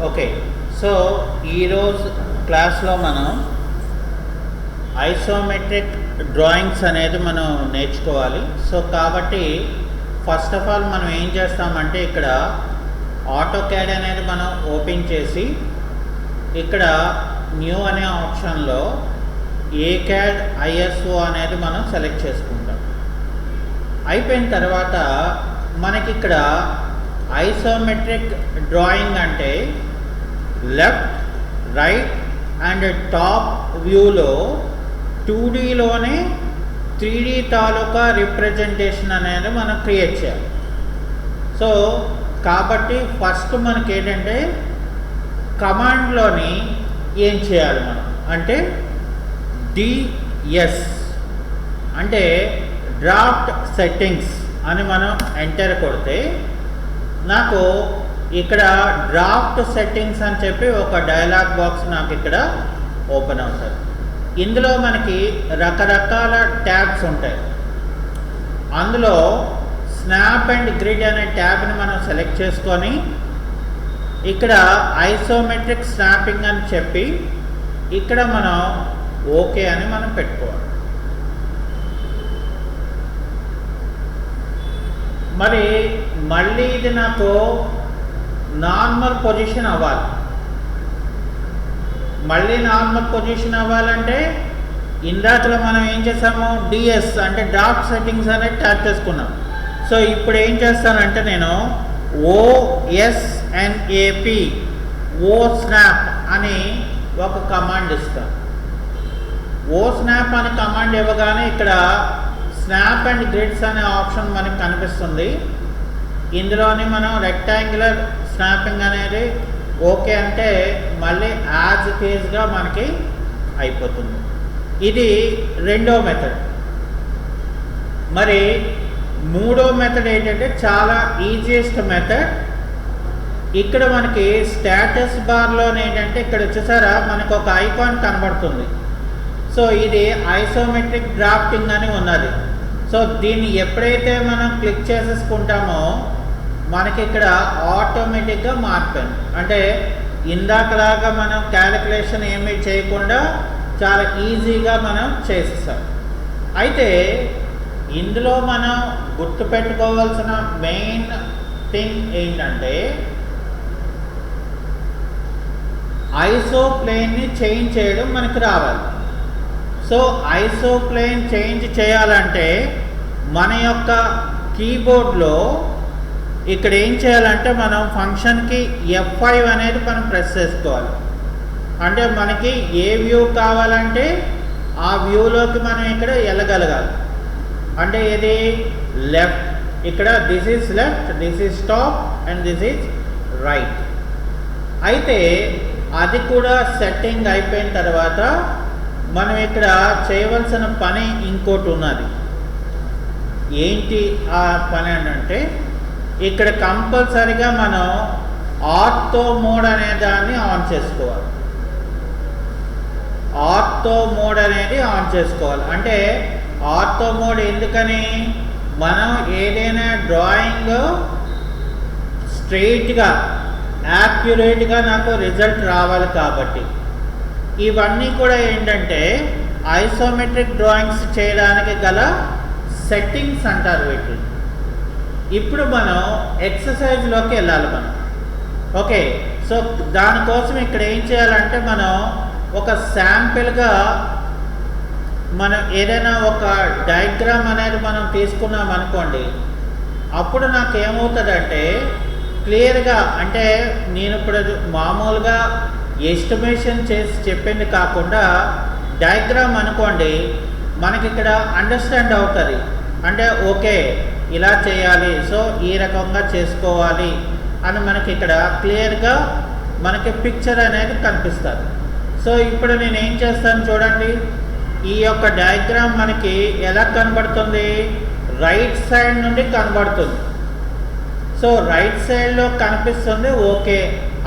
Okay. So ఈరోజు క్లాస్లో మనం ఐసోమెట్రిక్ డ్రాయింగ్స్ అనేది మనం నేర్చుకోవాలి. సో కాబట్టి ఫస్ట్ ఆఫ్ ఆల్ మనం ఏం చేస్తామంటే ఇక్కడ ఆటోక్యాడ్ అనేది మనం ఓపెన్ చేసి ఇక్కడ న్యూ అనే ఆప్షన్లో ఏక్యాడ్ ఐఎస్ఓ అనేది మనం సెలెక్ట్ చేసుకుంటాం. అయిపోయిన తర్వాత మనకి ఇక్కడ ఐసోమెట్రిక్ డ్రాయింగ్ అంటే లెఫ్ట్, రైట్ అండ్ టాప్ వ్యూలో 2Dలోనే 3D తాలూకా రిప్రజెంటేషన్ అనేది మనం క్రియేట్ చేయాలి. సో కాబట్టి ఫస్ట్ మనకి ఏంటంటే కమాండ్లోని ఏం చేయాలి మనం అంటే డిఎస్ అంటే డ్రాఫ్ట్ సెట్టింగ్స్ అని మనం ఎంటర్ కొడితే నాకు ఇక్కడ డ్రాఫ్ట్ సెట్టింగ్స్ అని చెప్పి ఒక డైలాగ్ బాక్స్ నాకు ఇక్కడ ఓపెన్ అవుతుంది. ఇందులో మనకి రకరకాల ట్యాబ్స్ ఉంటాయి. అందులో స్నాప్ అండ్ గ్రిడ్ అనే ట్యాబ్ని మనం సెలెక్ట్ చేసుకొని ఇక్కడ ఐసోమెట్రిక్ స్నాపింగ్ అని చెప్పి ఇక్కడ మనం ఓకే అని మనం పెట్టుకోవాలి. మరి మళ్ళీ ఇది నాకు నార్మల్ పొజిషన్ అవ్వాలి. మళ్ళీ నార్మల్ పొజిషన్ అవ్వాలంటే ఇందాకలో మనం ఏం చేసాము డిఎస్ అంటే డ్రాఫ్ట్ సెట్టింగ్స్ అనేది ట్యాప్ చేసుకున్నాం. సో ఇప్పుడు ఏం చేస్తానంటే నేను OSNAP ఓ స్నాప్ అని ఒక కమాండ్ ఇస్తాను. ఓ స్నాప్ అని కమాండ్ ఇవ్వగానే ఇక్కడ స్నాప్ అండ్ గ్రిడ్స్ అనే ఆప్షన్ మనకు కనిపిస్తుంది. ఇందులోని మనం రెక్టాంగులర్ స్నాపింగ్ అనేది ఓకే అంటే మళ్ళీ యాజ్ ఇట్ ఈజ్గా మనకి అయిపోతుంది. ఇది రెండో మెథడ్. మరి మూడో మెథడ్ ఏంటంటే చాలా ఈజియెస్ట్ మెథడ్. ఇక్కడ మనకి స్టేటస్ బార్లో ఏంటంటే ఇక్కడ వచ్చేసారా మనకు ఒక ఐకాన్ కనబడుతుంది. సో ఇది ఐసోమెట్రిక్ డ్రాఫ్టింగ్ అని ఉన్నది. సో దీన్ని ఎప్పుడైతే మనం క్లిక్ చేసేసుకుంటామో మనకి ఇక్కడ ఆటోమేటిక్గా మారిపోయింది. అంటే ఇందాకలాగా మనం క్యాలిక్యులేషన్ ఏమీ చేయకుండా చాలా ఈజీగా మనం చేసేసాం. అయితే ఇందులో మనం గుర్తుపెట్టుకోవాల్సిన మెయిన్ థింగ్ ఏంటంటే ఐసో ప్లేన్ని చేంజ్ చేయడం మనకు రావాలి. సో ఐసో ప్లేన్ చేంజ్ చేయాలంటే మన యొక్క కీబోర్డ్లో ఇక్కడ ఏం చేయాలంటే మనం ఫంక్షన్కి F5 అనేది మనం ప్రెస్ చేసుకోవాలి. అంటే మనకి ఏ వ్యూ కావాలంటే ఆ వ్యూలోకి మనం ఇక్కడ వెళ్ళగలగాలి. అంటే ఇది లెఫ్ట్, ఇక్కడ this is left, this is top and this is right. అయితే అది కూడా సెట్టింగ్ అయిపోయిన తర్వాత మనం ఇక్కడ చేయవలసిన పని ఇంకోటి ఉన్నది. ఏంటి ఆ పని అంటే ఇక్కడ కంపల్సరిగా మనం ఆర్తో మోడ్ అనే దాన్ని ఆన్ చేసుకోవాలి. ఆర్తో మోడ్ అనేది ఆన్ చేసుకోవాలి. అంటే ఆర్తో మోడ్ ఎందుకని మనం ఏదైనా డ్రాయింగ్ స్ట్రెయిట్గా యాక్యురేట్గా నాకు రిజల్ట్ రావాలి కాబట్టి. ఇవన్నీ కూడా ఏంటంటే ఐసోమెట్రిక్ డ్రాయింగ్స్ చేయడానికి గల సెట్టింగ్స్ అంటారు వీటిని. ఇప్పుడు మనం ఎక్సర్సైజ్లోకి వెళ్ళాలి మనం. ఓకే, సో దానికోసం ఇక్కడ ఏం చేయాలంటే మనం ఒక శాంపిల్గా మనం ఏదైనా ఒక డయాగ్రామ్ అనేది మనం తీసుకున్నాం అనుకోండి. అప్పుడు నాకు ఏమవుతుందంటే క్లియర్గా అంటే నేను ఇప్పుడు మామూలుగా ఎస్టిమేషన్ చేసి చెప్పింది కాకుండా డయాగ్రామ్ అనుకోండి మనకి ఇక్కడ అండర్స్టాండ్ అవుతుంది. అంటే ఓకే ఇలా చేయాలి, సో ఈ రకంగా చేసుకోవాలి అని మనకి ఇక్కడ క్లియర్గా మనకి పిక్చర్ అనేది కనిపిస్తుంది. సో ఇప్పుడు నేను ఏం చేస్తాను చూడండి. ఈ యొక్క డయాగ్రామ్ మనకి ఎలా కనబడుతుంది, రైట్ సైడ్ నుండి కనబడుతుంది. సో రైట్ సైడ్లో కనిపిస్తుంది. ఓకే,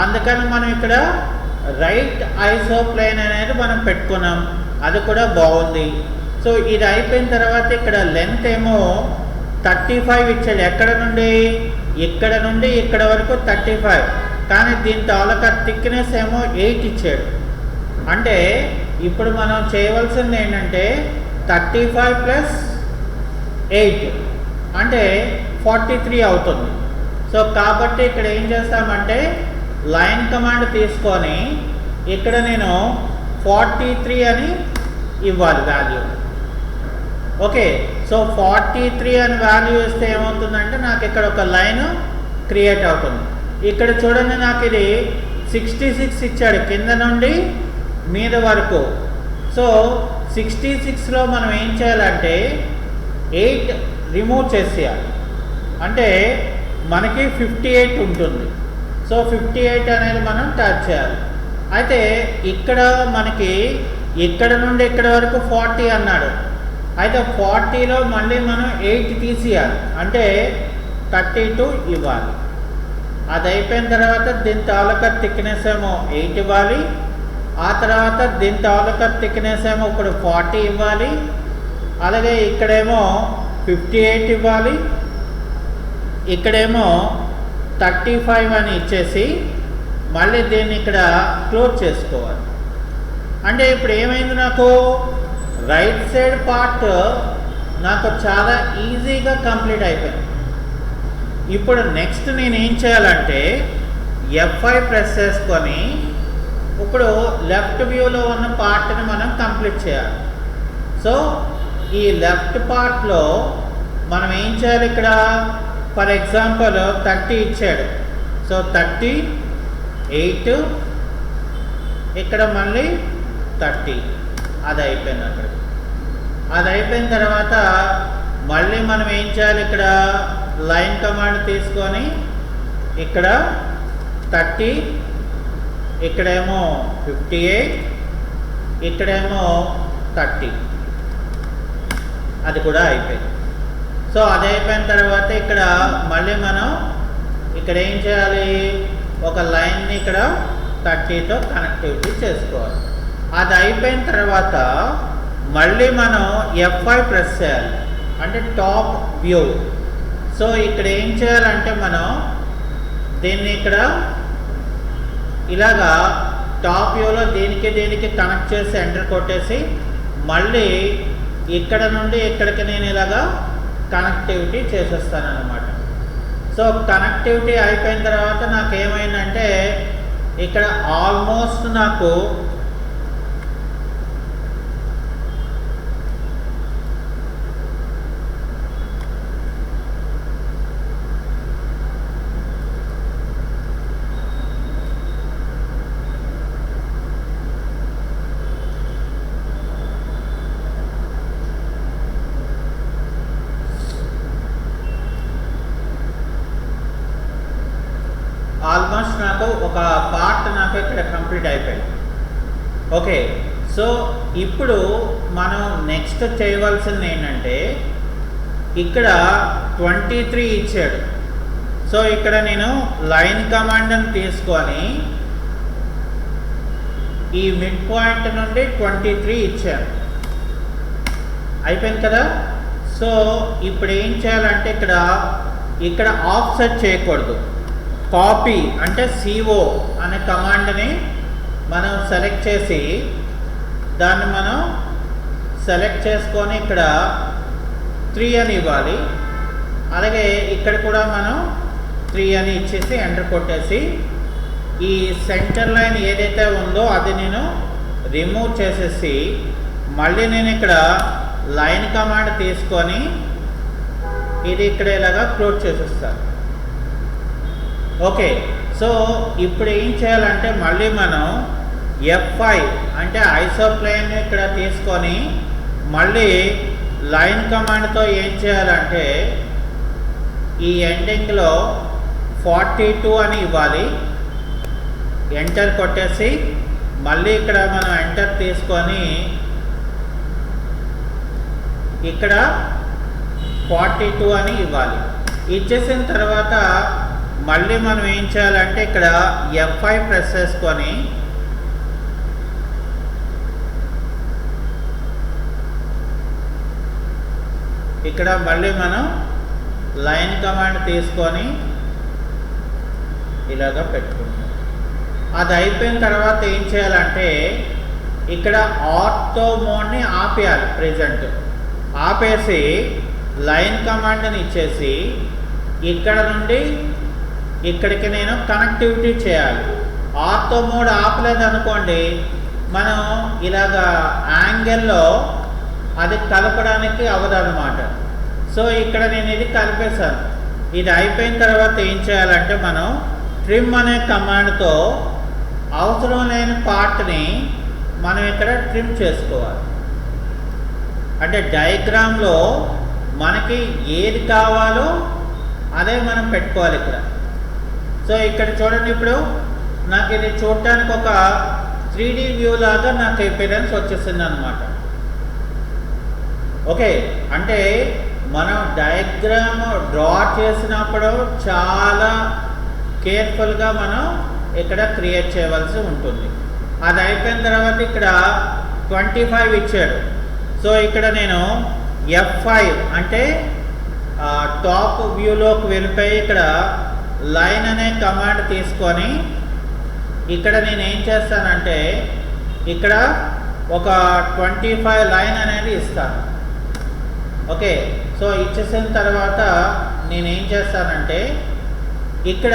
అందుకని మనం ఇక్కడ రైట్ ఐసో ప్లేన్ అనేది మనం పెట్టుకున్నాం. అది కూడా బాగుంది. సో ఇది అయిపోయిన తర్వాత ఇక్కడ లెంత్ ఏమో 35 ఇచ్చాడు. ఎక్కడ నుండి ఇక్కడ నుండి ఇక్కడ వరకు 35. కానీ దీని తాలూకా థిక్నెస్ ఏమో 8 ఇచ్చాడు. అంటే ఇప్పుడు మనం చేయవలసింది ఏంటంటే 35 ప్లస్ 8 అంటే 43 అవుతుంది. సో కాబట్టి ఇక్కడ ఏం చేస్తామంటే లైన్ కమాండ్ తీసుకొని ఇక్కడ నేను 43 అని ఇవ్వాలి వాల్యూ. ఓకే, సో 43 అని వాల్యూ ఇస్తే ఏమవుతుందంటే నాకు ఇక్కడ ఒక లైన్ క్రియేట్ అవుతుంది. ఇక్కడ చూడండి, నాకు ఇది 66 ఇచ్చాడు కింద నుండి మీద వరకు. సో 66లో మనం ఏం చేయాలంటే 8 రిమూవ్ చేసేయాలి. అంటే మనకి 58 ఉంటుంది. సో 58 అనేది మనం టచ్ చేయాలి. అయితే ఇక్కడ మనకి ఇక్కడ నుండి ఇక్కడ వరకు 40 అన్నాడు. అయితే 40లో మళ్ళీ మనం 8 తీసేయాలి, అంటే 32 ఇవ్వాలి. అది అయిపోయిన తర్వాత దీని తాలూకా థిక్నెస్ ఏమో 8 ఇవ్వాలి. ఆ తర్వాత దీని తాలూకా థిక్నెస్ ఏమో ఇప్పుడు 40 ఇవ్వాలి. అలాగే ఇక్కడేమో 58 ఇవ్వాలి. ఇక్కడేమో 35 అని ఇచ్చేసి మళ్ళీ దీన్ని ఇక్కడ క్లోజ్ చేసుకోవాలి. అంటే ఇప్పుడు ఏమైంది, నాకు రైట్ సైడ్ పార్ట్ నాకు చాలా ఈజీగా కంప్లీట్ అయిపోయింది. ఇప్పుడు నెక్స్ట్ నేను ఏం చేయాలంటే F5 ప్రెస్ చేసుకొని ఇప్పుడు లెఫ్ట్ వ్యూలో ఉన్న పార్ట్ని మనం కంప్లీట్ చేయాలి. సో ఈ లెఫ్ట్ పార్ట్లో మనం ఏం చేయాలి, ఇక్కడ ఫర్ ఎగ్జాంపుల్ 30 ఇచ్చాడు. సో 38 ఇక్కడ మళ్ళీ 30 అది అయిపోయింది. అక్కడ అది అయిపోయిన తర్వాత మళ్ళీ మనం ఏం చేయాలి, ఇక్కడ లైన్ కమాండ్ తీసుకొని ఇక్కడ 30 ఇక్కడేమో 58 ఇక్కడేమో 30 అది కూడా అయిపోయింది. సో అది అయిపోయిన తర్వాత ఇక్కడ మళ్ళీ మనం ఇక్కడ ఏం చేయాలి, ఒక లైన్ని ఇక్కడ 30తో కనెక్టివిటీ చేసుకోవాలి. అది అయిపోయిన తర్వాత మళ్ళీ మనం F5 ప్రెస్ చేయాలి, అంటే టాప్ వ్యూ. సో ఇక్కడ ఏం చేయాలంటే మనం దీన్ని ఇక్కడ ఇలాగా టాప్ వ్యూలో దీనికి కనెక్ట్ చేసి ఎంటర్ కొట్టేసి మళ్ళీ ఇక్కడ నుండి ఇక్కడికి నేను ఇలాగా కనెక్టివిటీ చేసేస్తాను అన్నమాట. సో కనెక్టివిటీ అయిపోయిన తర్వాత నాకు ఏమైందంటే ఇక్కడ ఆల్మోస్ట్ నాకు ఒక పార్ట్ నాకు ఇక్కడ కంప్లీట్ అయిపోయింది. ఓకే, సో ఇప్పుడు మనం నెక్స్ట్ చేయవలసింది ఏంటంటే ఇక్కడ 23 ఇచ్చాడు. సో ఇక్కడ నేను లైన్ కమాండ్ని తీసుకొని ఈ మిడ్ పాయింట్ నుండి 23 ఇచ్చాను. అయిపోయింది కదా. సో ఇప్పుడు ఏం చేయాలంటే ఇక్కడ ఆఫ్సెట్ చేయకూడదు. కాపీ అంటే CO అనే కమాండ్ని మనం సెలెక్ట్ చేసి దాన్ని మనం సెలెక్ట్ చేసుకొని ఇక్కడ 3 అని ఇవ్వాలి. అలాగే ఇక్కడ కూడా మనం 3 అని ఇచ్చేసి ఎంటర్ కొట్టేసి ఈ సెంటర్ లైన్ ఏదైతే ఉందో అది నేను రిమూవ్ చేసేసి మళ్ళీ నేను ఇక్కడ లైన్ కమాండ్ తీసుకొని ఇది ఇక్కడ ఇలాగా క్లోజ్ చేసేస్తాను. ఓకే, సో ఇప్పుడు ఏం చేయాలంటే మళ్ళీ మనం F5 అంటే ఐసోప్లేన్ ఇక్కడ తీసుకొని మళ్ళీ లైన్ కమాండ్తో ఏం చేయాలంటే ఈ ఎండింగ్లో 42 అని ఇవ్వాలి. ఎంటర్ కొట్టేసి మళ్ళీ ఇక్కడ మనం ఎంటర్ తీసుకొని ఇక్కడ 42 అని ఇవ్వాలి. ఇచ్చేసిన తర్వాత మళ్ళీ మనం ఏం చేయాలంటే ఇక్కడ F5 ప్రెస్ చేసుకొని ఇక్కడ మళ్ళీ మనం లైన్ కమాండ్ తీసుకొని ఇలాగ పెట్టుకుంటాం. అది అయిపోయిన తర్వాత ఏం చేయాలంటే ఇక్కడ ఆర్తో మోడ్ని ఆపేయాలి. ప్రెజెంట్ ఆపేసి లైన్ కమాండ్ని ఇచ్చేసి ఇక్కడ నుండి ఇక్కడికి నేను కనెక్టివిటీ చేయాలి. ఆర్తో మోడ్ ఆపలేదనుకోండి మనం ఇలాగా యాంగిల్లో అది కలపడానికి అవ్వదన్నమాట. సో ఇక్కడ నేను ఇది కలిపేశాను. ఇది అయిపోయిన తర్వాత ఏం చేయాలంటే మనం ట్రిమ్ అనే కమాండ్తో అవసరం లేని పార్ట్ని మనం ఇక్కడ ట్రిమ్ చేసుకోవాలి. అంటే డయాగ్రామ్లో మనకి ఏది కావాలో అదే మనం పెట్టుకోవాలి ఇక్కడ. సో ఇక్కడ చూడండి, ఇప్పుడు నాకు ఇది చూడటానికి ఒక 3D వ్యూ లాగా నాకు అపియరెన్స్ వచ్చేసింది అనమాట. ఓకే, అంటే మనం డయాగ్రామ్ డ్రా చేసినప్పుడు చాలా కేర్ఫుల్గా మనం ఇక్కడ క్రియేట్ చేయవలసి ఉంటుంది. అది అయిపోయిన తర్వాత ఇక్కడ 25 ఇచ్చాడు. సో ఇక్కడ నేను F5 అంటే టాప్ వ్యూలోకి వెళ్ళిపోయి ఇక్కడ లైన్ అనే కమాండ్ తీసుకొని ఇక్కడ నేను ఏం చేస్తానంటే ఇక్కడ ఒక 25 లైన్ అనేది ఇస్తాను. ఓకే, సో ఇచ్చేసిన తర్వాత నేనేం చేస్తానంటే ఇక్కడ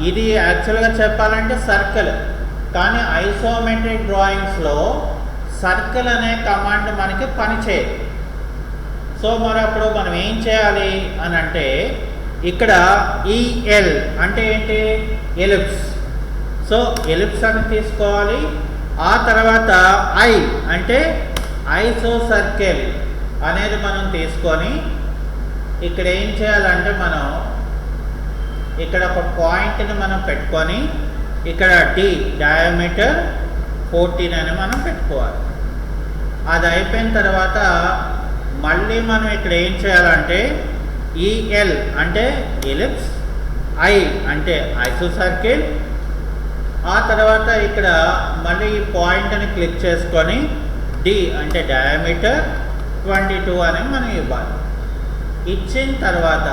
ఇది యాక్చువల్గా చెప్పాలంటే సర్కిల్, కానీ ఐసోమెట్రిక్ డ్రాయింగ్స్లో సర్కిల్ అనే కమాండ్ మనకి పనిచేయదు. సో మరి అప్పుడు మనం ఏం చేయాలి అని అంటే ఇక్కడ ఈఎల్ అంటే ఏంటి, ఎలిప్స్. సో ఎలిప్స్ అని తీసుకోవాలి. ఆ తర్వాత ఐ అంటే ఐసో సర్కిల్ అనేది మనం తీసుకొని ఇక్కడ ఏం చేయాలంటే మనం ఇక్కడ ఒక పాయింట్ని మనం పెట్టుకొని ఇక్కడ డి డయామీటర్ 14 అని మనం పెట్టుకోవాలి. అది అయిపోయిన తర్వాత మళ్ళీ మనం ఇక్కడ ఏం చేయాలంటే ఈఎల్ అంటే ఎలిప్స్, ఐ అంటే ఐసో సర్కిల్, ఆ తర్వాత ఇక్కడ మళ్ళీ ఈ పాయింట్ని క్లిక్ చేసుకొని డి అంటే డయామీటర్ 22 అని మనం ఇవ్వాలి. ఇచ్చిన తర్వాత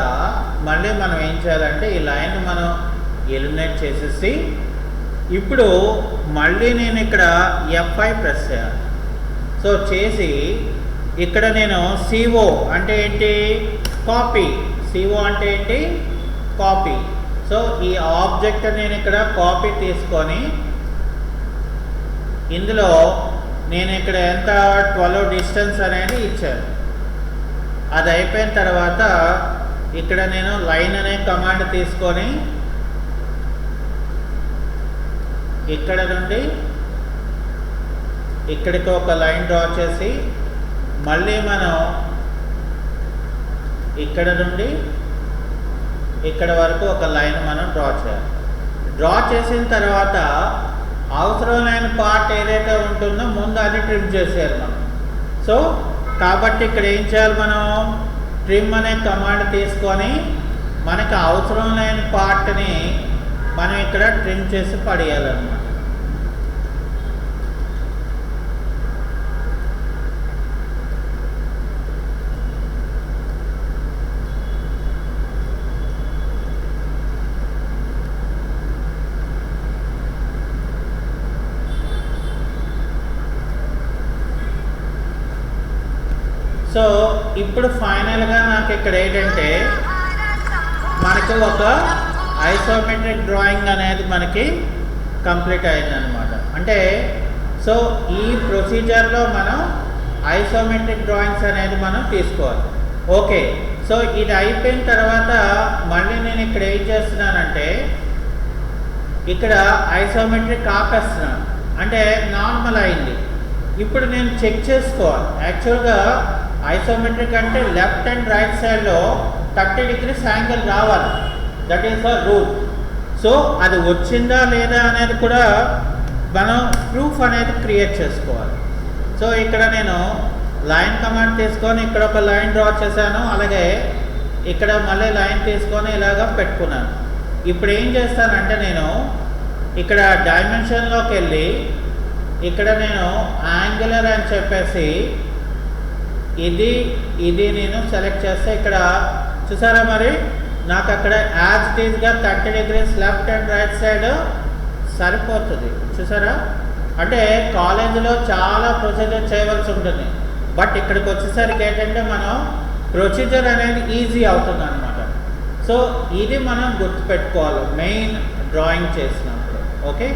మళ్ళీ మనం ఏం చేయాలంటే ఈ లైన్ మనం ఎలిమినేట్ చేసేసి ఇప్పుడు మళ్ళీ నేను ఇక్కడ F5 ప్రెస్ చేయాలి. సో చేసి ఇక్కడ నేను CO అంటే ఏంటి, కాపీ. CO అంటే ఏంటి, కాపీ. సో ఈ ఆబ్జెక్ట్ నేను ఇక్కడ కాపీ తీసుకొని ఇందులో నేను ఇక్కడ ఎంత 12 డిస్టెన్స్ అనేది ఇచ్చాను. అది అయిపోయిన తర్వాత ఇక్కడ నేను లైన్ అనే కమాండ్ తీసుకొని ఇక్కడ నుండి ఇక్కడికి ఒక లైన్ డ్రా చేసి మళ్ళీ మనం ఇక్కడ నుండి ఇక్కడ వరకు ఒక లైన్ మనం డ్రా చేయాలి. డ్రా చేసిన తర్వాత అవసరమైన పార్ట్ ఏదైతే ఉంటుందో ముందు అది ట్రిమ్ చేసేయాలి మనం. సో కాబట్టి ఇక్కడ ఏం చేయాలి, మనం ట్రిమ్ అనే కమాండ్ తీసుకొని మనకు అవసరం లేని పార్ట్ని మనం ఇక్కడ ట్రిమ్ చేసి పడేయాలన్నమాట. సో ఇప్పుడు ఫైనల్గా నాకు ఇక్కడ ఏంటంటే మనకు ఒక ఐసోమెట్రిక్ డ్రాయింగ్ అనేది మనకి కంప్లీట్ అయిందనమాట. అంటే సో ఈ ప్రొసీజర్లో మనం ఐసోమెట్రిక్ డ్రాయింగ్స్ అనేది మనం తీసుకోవాలి. ఓకే, సో ఇది అయిపోయిన తర్వాత మళ్ళీ నేను ఇక్కడ ఏం చేస్తున్నానంటే ఇక్కడ ఐసోమెట్రిక్ ఆపేస్తున్నాను, అంటే నార్మల్ అయింది. ఇప్పుడు నేను చెక్ చేసుకోవాలి. యాక్చువల్గా ఐసోమెట్రిక్ అంటే లెఫ్ట్ అండ్ రైట్ సైడ్లో 30 degrees యాంగిల్ రావాలి. That is the rule. So అది వచ్చిందా లేదా అనేది కూడా మనం ప్రూఫ్ అనేది క్రియేట్ చేసుకోవాలి. సో ఇక్కడ నేను లైన్ కమాండ్ తీసుకొని ఇక్కడ ఒక లైన్ డ్రా చేశాను, అలాగే ఇక్కడ మళ్ళీ లైన్ తీసుకొని ఇలాగ పెట్టుకున్నాను. ఇప్పుడు ఏం చేస్తానంటే నేను ఇక్కడ డైమెన్షన్లోకి వెళ్ళి ఇక్కడ నేను యాంగులర్ అని చెప్పేసి ఇది నేను సెలెక్ట్ చేస్తే ఇక్కడ చూసారా మరి నాకు అక్కడ యాజ్ ఇట్ ఈస్గా 30 degrees left and right side సరిపోతుంది. చూసారా, అంటే కాలేజీలో చాలా ప్రొసీజర్ చేయవలసి ఉంటుంది, బట్ ఇక్కడికి వచ్చేసరికి ఏంటంటే మనం ప్రొసీజర్ అనేది ఈజీ అవుతుంది అనమాట. సో ఇది మనం గుర్తుపెట్టుకోవాలి మెయిన్ డ్రాయింగ్ చేసినప్పుడు. ఓకే.